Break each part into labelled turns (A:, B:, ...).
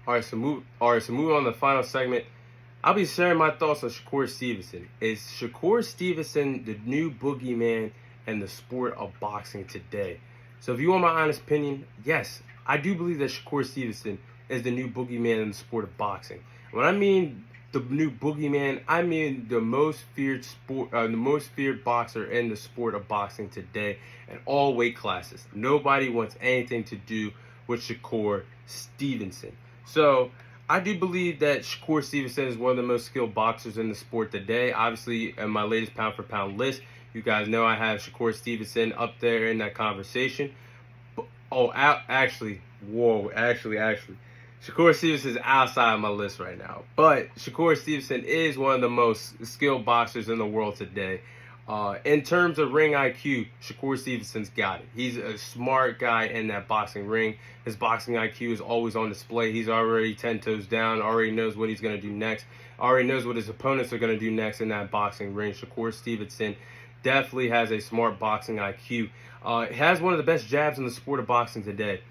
A: Moving on to the final segment, I'll be sharing my thoughts on Shakur Stevenson. Is Shakur Stevenson the new boogeyman in the sport of boxing today? So if you want my honest opinion, yes, I do believe that Shakur Stevenson is the new boogeyman in the sport of boxing. When I mean the new boogeyman, I mean the most feared boxer in the sport of boxing today, in all weight classes. Nobody wants anything to do with Shakur Stevenson. So I do believe that Shakur Stevenson is one of the most skilled boxers in the sport today. Obviously, in my latest pound for pound list, you guys know I have Shakur Stevenson up there in that conversation. Actually. Shakur Stevenson is outside of my list right now. But Shakur Stevenson is one of the most skilled boxers in the world today. In terms of ring IQ, Shakur Stevenson's got it. He's a smart guy in that boxing ring. His boxing IQ is always on display. He's already 10 toes down, already knows what he's going to do next, already knows what his opponents are going to do next in that boxing ring. Shakur Stevenson definitely has a smart boxing IQ. He has one of the best jabs in the sport of boxing today.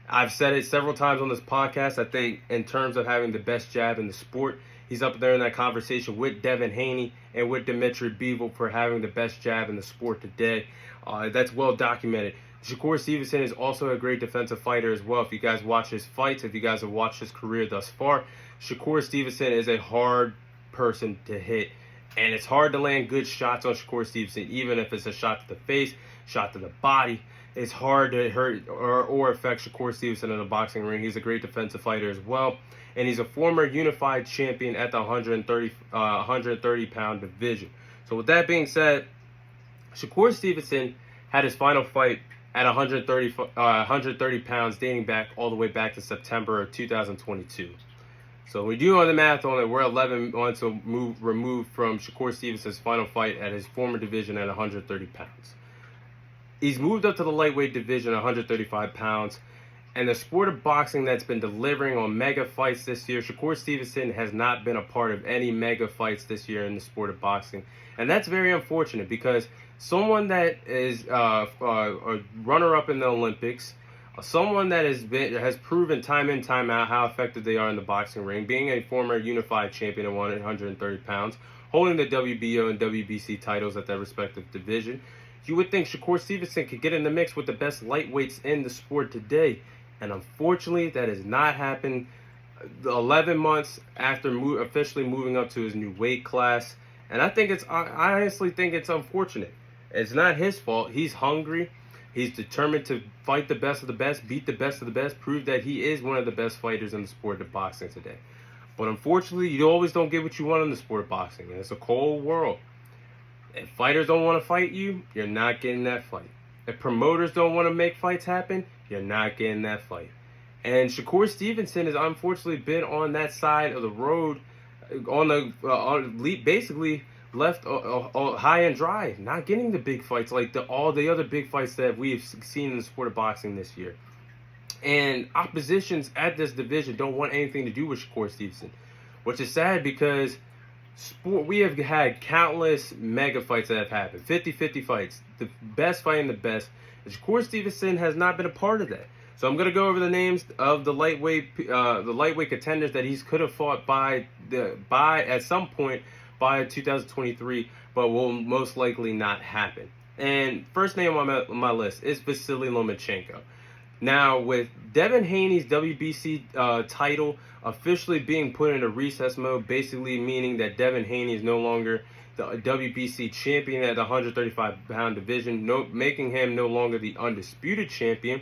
A: I've said it several times on this podcast. I think in terms of having the best jab in the sport, he's up there in that conversation with Devin Haney and with Dimitri Bivol for having the best jab in the sport today. That's well documented. Shakur Stevenson is also a great defensive fighter as well. If you guys watch his fights, if you guys have watched his career thus far, Shakur Stevenson is a hard person to hit. And it's hard to land good shots on Shakur Stevenson, even if it's a shot to the face, shot to the body. It's hard to hurt or affect Shakur Stevenson in the boxing ring. He's a great defensive fighter as well. And he's a former unified champion at the 130-pound division. So with that being said, Shakur Stevenson had his final fight at 130 pounds dating back all the way back to September of 2022. So we do on the math on it, we're 11 months removed from Shakur Stevenson's final fight at his former division at 130 pounds. He's moved up to the lightweight division at 135 pounds. And the sport of boxing that's been delivering on mega fights this year, Shakur Stevenson has not been a part of any mega fights this year in the sport of boxing. And that's very unfortunate because someone that is a runner-up in the Olympics, someone that has proven time in, time out how effective they are in the boxing ring, being a former unified champion at 130 pounds, holding the WBO and WBC titles at their respective division, you would think Shakur Stevenson could get in the mix with the best lightweights in the sport today. And unfortunately, that has not happened 11 months after officially moving up to his new weight class. And I honestly think it's unfortunate. It's not his fault. He's hungry. He's determined to fight the best of the best, beat the best of the best, prove that he is one of the best fighters in the sport of boxing today. But unfortunately, you always don't get what you want in the sport of boxing. And it's a cold world. If fighters don't want to fight you, you're not getting that fight. If promoters don't want to make fights happen, you're not getting that fight. And Shakur Stevenson has unfortunately been on that side of the road, basically left high and dry, not getting the big fights like all the other big fights that we've seen in the sport of boxing this year. And oppositions at this division don't want anything to do with Shakur Stevenson, which is sad because we have had countless mega fights that have happened, 50-50 fights, the best fighting the best. And Shakur Stevenson has not been a part of that. So I'm going to go over the names of the lightweight contenders that he could have fought by at some point by 2023, but will most likely not happen. And first name on my list is Vasily Lomachenko. Now, with Devin Haney's WBC title officially being put into recess mode, basically meaning that Devin Haney is no longer the WBC champion at the 135-pound division, making him no longer the undisputed champion,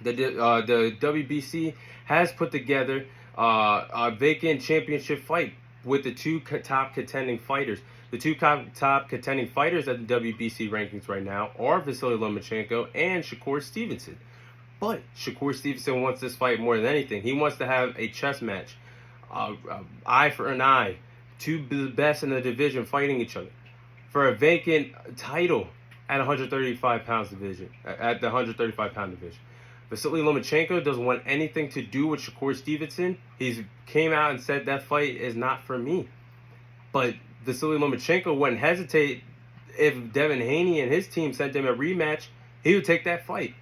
A: the WBC has put together a vacant championship fight with the two top contending fighters. The two top contending fighters at the WBC rankings right now are Vasily Lomachenko and Shakur Stevenson. But Shakur Stevenson wants this fight more than anything. He wants to have a chess match, eye for an eye, two the best in the division fighting each other for a vacant title at 135 pounds division, at the 135 pound division. Vasily Lomachenko doesn't want anything to do with Shakur Stevenson. He's came out and said that fight is not for me. But Vasily Lomachenko wouldn't hesitate if Devin Haney and his team sent him a rematch. He would take that fight.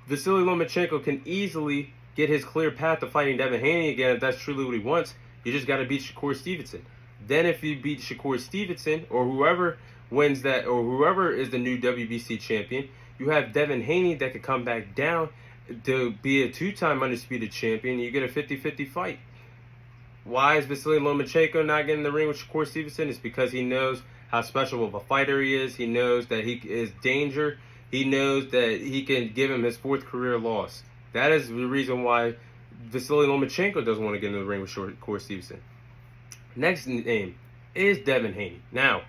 A: Vasily Lomachenko can easily get his clear path to fighting Devin Haney again, if that's truly what he wants, you just got to beat Shakur Stevenson. Then if you beat Shakur Stevenson or whoever wins that, or whoever is the new WBC champion, you have Devin Haney that could come back down to be a 2-time undisputed champion. You get a 50-50 fight. Why is Vasily Lomachenko not getting in the ring with Shakur Stevenson? It's because he knows how special of a fighter he is. He knows that he is danger. He knows that he can give him his 4th career loss. That is the reason why Vasily Lomachenko doesn't want to get in the ring with Shakur Stevenson. Next name is Devin Haney. Now,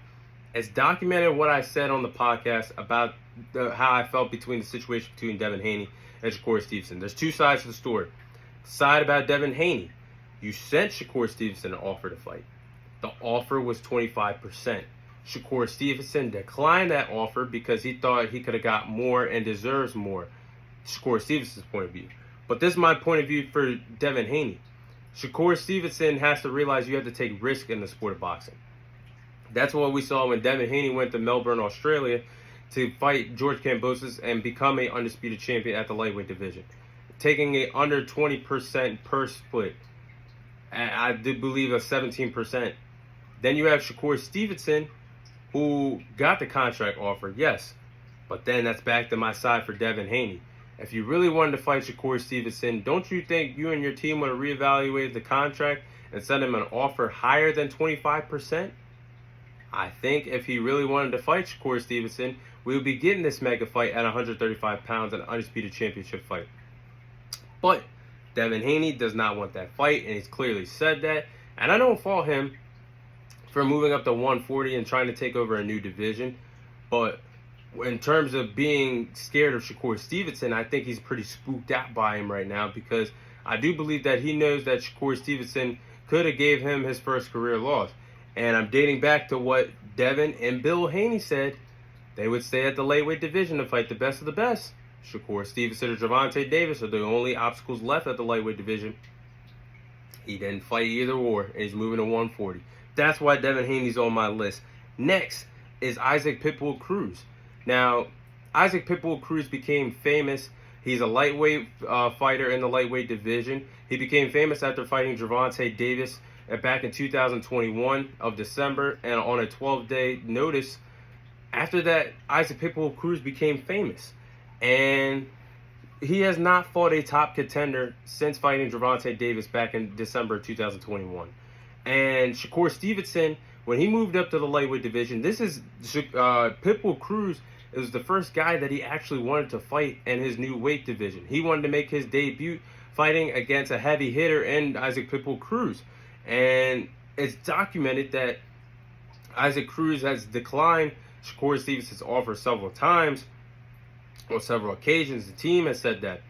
A: it's documented what I said on the podcast about how I felt between the situation between Devin Haney and Shakur Stevenson. There's 2 sides to the story. The side about Devin Haney. You sent Shakur Stevenson an offer to fight. The offer was 25%. Shakur Stevenson declined that offer because he thought he could have got more and deserves more. Shakur Stevenson's point of view. But this is my point of view for Devin Haney. Shakur Stevenson has to realize you have to take risk in the sport of boxing. That's what we saw when Devin Haney went to Melbourne, Australia to fight George Kambosos and become an undisputed champion at the lightweight division. Taking a under 20% purse split. I do believe a 17%. Then you have Shakur Stevenson, who got the contract offer, yes. But then that's back to my side for Devin Haney. If you really wanted to fight Shakur Stevenson, don't you think you and your team would have reevaluated the contract and sent him an offer higher than 25%? I think if he really wanted to fight Shakur Stevenson, we would be getting this mega fight at 135 pounds, an undisputed championship fight. But Devin Haney does not want that fight, and he's clearly said that. And I don't fault him for moving up to 140 and trying to take over a new division. But in terms of being scared of Shakur Stevenson, I think he's pretty spooked out by him right now, because I do believe that he knows that Shakur Stevenson could have gave him his first career loss. And I'm dating back to what Devin and Bill Haney said. They would stay at the lightweight division to fight the best of the best. Shakur Stevenson or Gervonta Davis are the only obstacles left at the lightweight division. He didn't fight either or, and he's moving to 140. That's why Devin Haney's on my list. Next is Isaac Pitbull Cruz. Now, Isaac Pitbull Cruz became famous. He's a lightweight fighter in the lightweight division. He became famous after fighting Gervonta Davis back in 2021 of December, and on a 12-day notice. After that, Isaac Pitbull Cruz became famous. And he has not fought a top contender since fighting Gervonta Davis back in December 2021. And Shakur Stevenson, when he moved up to the lightweight division, this is Pitbull Cruz is the first guy that he actually wanted to fight in his new weight division. He wanted to make his debut fighting against a heavy hitter in Isaac Pitbull Cruz. And it's documented that Isaac Cruz has declined Shakur Stevenson's offer several times. On several occasions, the team has said that.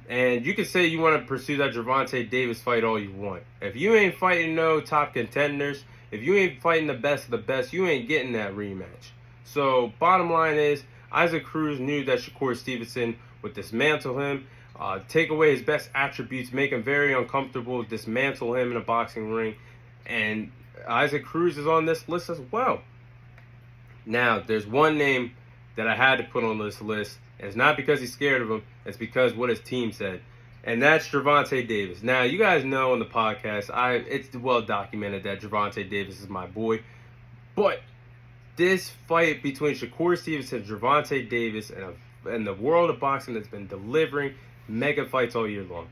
A: And you can say you want to pursue that Gervonta Davis fight all you want. If you ain't fighting no top contenders, if you ain't fighting the best of the best, you ain't getting that rematch. So, bottom line is, Isaac Cruz knew that Shakur Stevenson would dismantle him, take away his best attributes, make him very uncomfortable, dismantle him in a boxing ring. And Isaac Cruz is on this list as well. Now, there's one name that I had to put on this list, and it's not because he's scared of him, it's because what his team said, and that's Gervonta Davis. Now, you guys know on the podcast, it's well documented that Gervonta Davis is my boy, but this fight between Shakur Stevenson and Gervonta Davis and the world of boxing that's been delivering mega fights all year long,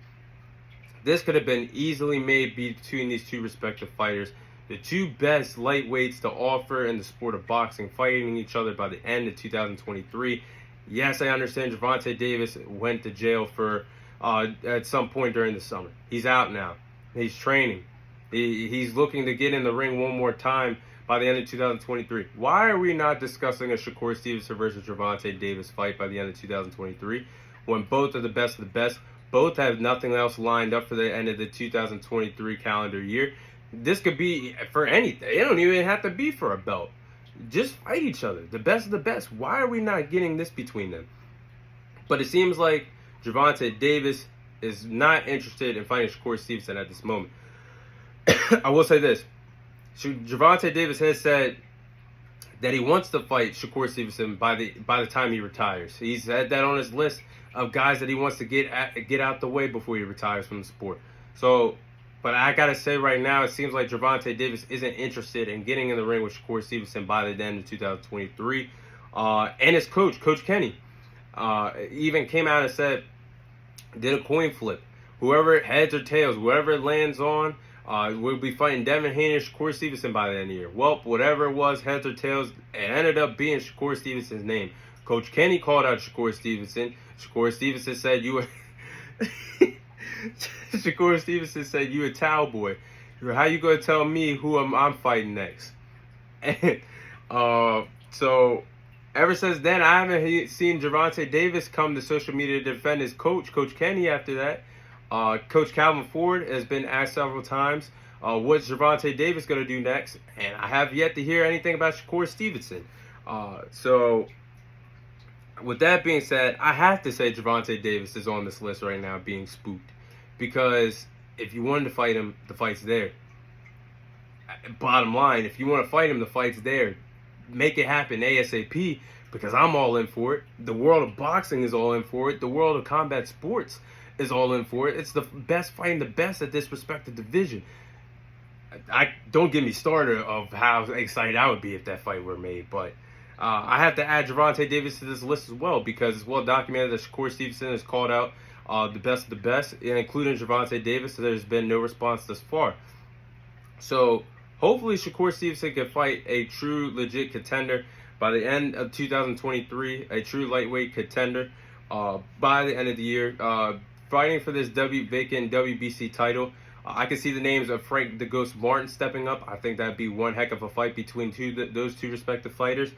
A: this could have been easily made between these two respective fighters. The two best lightweights to offer in the sport of boxing, fighting each other by the end of 2023. Yes, I understand Gervonta Davis went to jail for at some point during the summer. He's out now. He's training. He's looking to get in the ring one more time by the end of 2023. Why are we not discussing a Shakur Stevenson versus Gervonta Davis fight by the end of 2023 when both are the best of the best? Both have nothing else lined up for the end of the 2023 calendar year. This could be for anything. It don't even have to be for a belt. Just fight each other. The best of the best. Why are we not getting this between them? But it seems like Gervonta Davis is not interested in fighting Shakur Stevenson at this moment. I will say this. Gervonta Davis has said that he wants to fight Shakur Stevenson by the time he retires. He's had that on his list of guys that he wants to get out the way before he retires from the sport. So, but I gotta say right now, it seems like Gervonta Davis isn't interested in getting in the ring with Shakur Stevenson by the end of 2023. And his coach, Coach Kenny, even came out and said, did a coin flip. Whoever heads or tails, whoever it lands on, we'll be fighting Devin Haney and Shakur Stevenson by the end of the year. Well, whatever it was, heads or tails, it ended up being Shakur Stevenson's name. Coach Kenny called out Shakur Stevenson. Shakur Stevenson said, "You." Shakur Stevenson said, "You a towel boy. How you gonna tell me who I'm fighting next?" And so ever since then, I haven't seen Gervonta Davis come to social media to defend his coach, Coach Kenny. After that, Coach Calvin Ford has been asked several times, what's Gervonta Davis going to do next? And I have yet to hear anything about Shakur Stevenson. So, with that being said, I have to say Gervonta Davis is on this list right now being spooked. Because if you wanted to fight him, the fight's there. Bottom line, if you want to fight him, the fight's there. Make it happen ASAP, because I'm all in for it. The world of boxing is all in for it. The world of combat sports is all in for it. It's the best fighting the best at this respective division. I don't get me started of how excited I would be if that fight were made, but I have to add Gervonta Davis to this list as well, because it's well documented that Shakur Stevenson has called out the best of the best, including Gervonta Davis. So there's been no response thus far. So hopefully Shakur Stevenson can fight a true legit contender by the end of 2023, a true lightweight contender by the end of the year. Fighting for this vacant WBC title, I can see the names of Frank the Ghost Martin stepping up. I think that'd be one heck of a fight between those two respective fighters.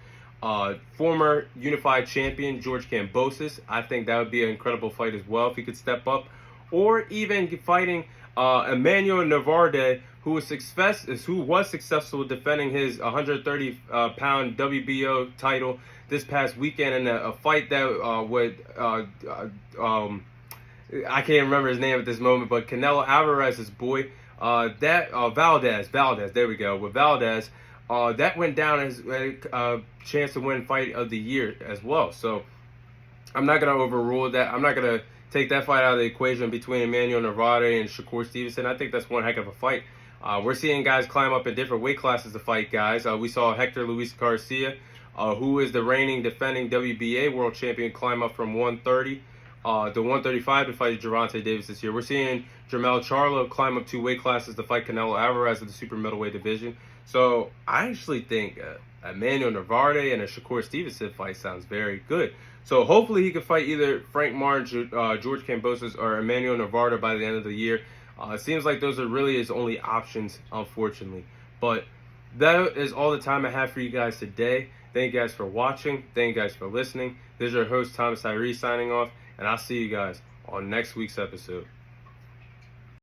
A: Former unified champion George Kambosos, I think that would be an incredible fight as well if he could step up. Or even fighting Emmanuel Navarrete, who was successful defending his 130-pound WBO title this past weekend in a fight that I can't remember his name at this moment, but Canelo Alvarez's boy, Valdez, there we go, with Valdez, that went down as a chance to win fight of the year as well. So I'm not going to overrule that. I'm not going to take that fight out of the equation between Emmanuel Navarrete and Shakur Stevenson. I think that's one heck of a fight. We're seeing guys climb up in different weight classes to fight guys. We saw Hector Luis Garcia, who is the reigning defending WBA world champion, climb up from 130 to 135 to fight Gervonta Davis this year. We're seeing Jermell Charlo climb up 2 weight classes to fight Canelo Alvarez in the super middleweight division. So I actually think Emmanuel Navarrete and a Shakur Stevenson fight sounds very good. So hopefully he can fight either Frank Martin, George Kambosos, or Emmanuel Navarrete by the end of the year. It seems like those are really his only options, unfortunately. But that is all the time I have for you guys today. Thank you guys for watching. Thank you guys for listening. This is your host, Thomas Tyree, signing off. And I'll see you guys on next week's episode.